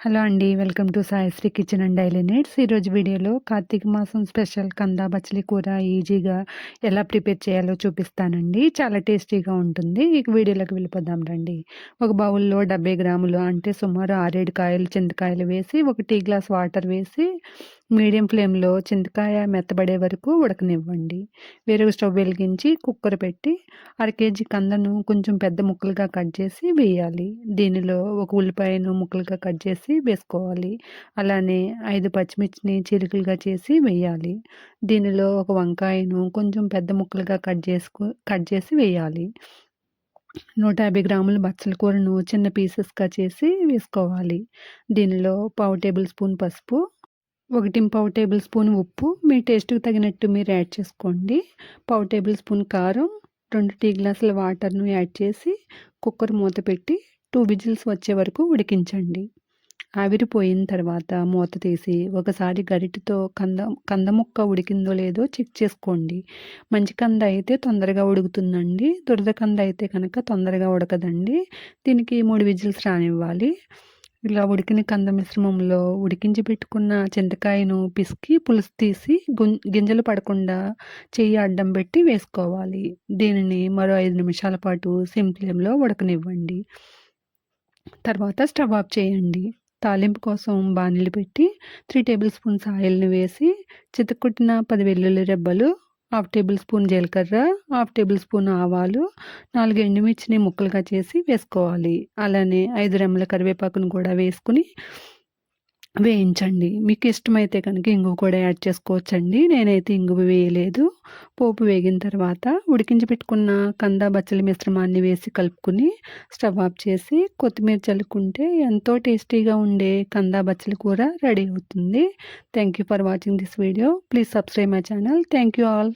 Hello అండి. Welcome to Saisri kitchen and daily needs. ఈరోజు వీడియోలో కార్తీక మాసం స్పెషల్ కందా బచ్చలి కూర ఈజీగా ఎలా ప్రిపేర్ చేయాలో చూపిస్తానండి. చాలా టేస్టీగా ఉంటుంది. ఇక వీడియోలోకి వెళ్ళిపోదాం రండి. ఒక బౌల్‌లో 70 గ్రాములు అంటే సుమారు 6, 7 కాయలు చింతకాయలు వేసి, ఒక టీ గ్లాస్ వాటర్ వేసి మీడియం ఫ్లేమ్‌లో చింతకాయ మెత్తబడే వరకు ఉడకనివ్వండి. వేరొక స్టవ్ వెలిగించి కుక్కర్ పెట్టి అర కేజీ కందను కొంచెం పెద్ద ముక్కలుగా కట్ చేసి వేయాలి. దీనిలో ఒక ఉల్లిపాయను ముక్కలుగా కట్ చేసి వేసుకోవాలి. అలానే 5 పచ్చిమిర్చిని చీలికలుగా చేసి వేయాలి. దీనిలో ఒక వంకాయను కొంచెం పెద్ద ముక్కలుగా కట్ చేసి వేయాలి. 150 గ్రాముల బచ్చల కూరను చిన్న పీసెస్‌గా చేసి వేసుకోవాలి. దీనిలో పావు టేబుల్ స్పూన్ పసుపు, 1 టేబుల్ స్పూన్ ఉప్పు మీ టేస్ట్‌కి తగినట్టు మీరు యాడ్ చేసుకోండి. పావు టేబుల్ స్పూన్ కారం, 2 టీ గ్లాసుల వాటర్‌ను యాడ్ చేసి కుక్కర్ మూత పెట్టి 2 విజిల్స్ వచ్చే వరకు ఉడికించండి. ఆవిరిపోయిన తర్వాత మూత తీసి ఒకసారి గరిటెతో కంద ముక్క ఉడికిందో లేదో చెక్ చేసుకోండి. మంచి కంద అయితే తొందరగా ఉడుకుతుందండి. దురద కంద అయితే కనుక తొందరగా ఉడకదండి. దీనికి 3 విజిల్స్ రానివ్వాలి. ఇలా ఉడికిన కంద మిశ్రమంలో ఉడికించి పెట్టుకున్న చింతకాయను పిసికి పులుసు తీసి గింజలు పడకుండా చెయ్యి అడ్డం పెట్టి వేసుకోవాలి. దీనిని మరో 5 నిమిషాల పాటు సిమ్ ఫ్లేమ్‌లో ఉడకనివ్వండి. తర్వాత స్టవ్ ఆఫ్ చేయండి. తాలింపు కోసం బాణలి పెట్టి 3 టేబుల్ స్పూన్స్ ఆయిల్‌ని వేసి చితక్కొట్టిన 10 వెల్లుల్లి రెబ్బలు, హాఫ్ టేబుల్ స్పూన్ జీలకర్ర, హాఫ్ టేబుల్ స్పూన్ ఆవాలు, 4 ఎండుమిర్చిని ముక్కలుగా చేసి వేసుకోవాలి. అలానే 5 రెమ్మల కరివేపాకును కూడా వేసుకొని వేయించండి. మీకు ఇష్టమైతే కనుక ఇంగువ కూడా యాడ్ చేసుకోవచ్చండి. నేనైతే ఇంగువ వేయలేదు. పోపు వేగిన తర్వాత ఉడికించి పెట్టుకున్న కంద బచ్చలి మిశ్రమాన్ని వేసి కలుపుకొని స్టవ్ ఆఫ్ చేసి కొత్తిమీర చల్లుకుంటే ఎంతో టేస్టీగా ఉండే కంద బచ్చలి కూర రెడీ అవుతుంది. Thank you for watching this video. Please subscribe my channel. Thank you all.